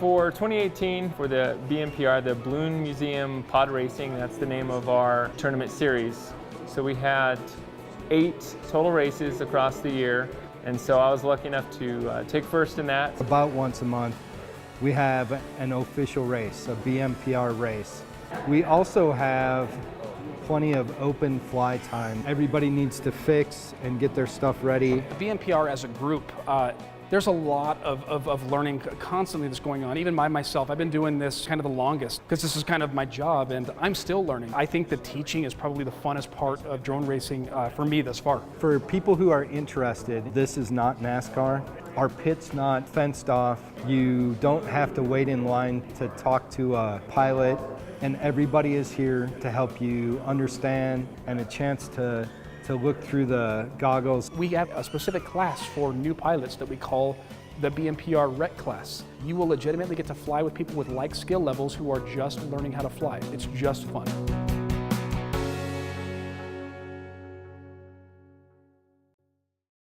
For 2018, for the BMPR, the Balloon Museum Pod Racing, that's the name of our tournament series. So we had 8 total races across the year, and so I was lucky enough to take first in that. About once a month, we have an official race, a BMPR race. We also have plenty of open fly time. Everybody needs to fix and get their stuff ready. BMPR as a group, there's a lot of learning constantly that's going on. Even myself, I've been doing this kind of the longest because this is kind of my job and I'm still learning. I think the teaching is probably the funnest part of drone racing for me thus far. For people who are interested, this is not NASCAR. Our pit's not fenced off. You don't have to wait in line to talk to a pilot, and everybody is here to help you understand and a chance to look through the goggles. We have a specific class for new pilots that we call the BMPR Rec class. You will legitimately get to fly with people with like skill levels who are just learning how to fly. It's just fun.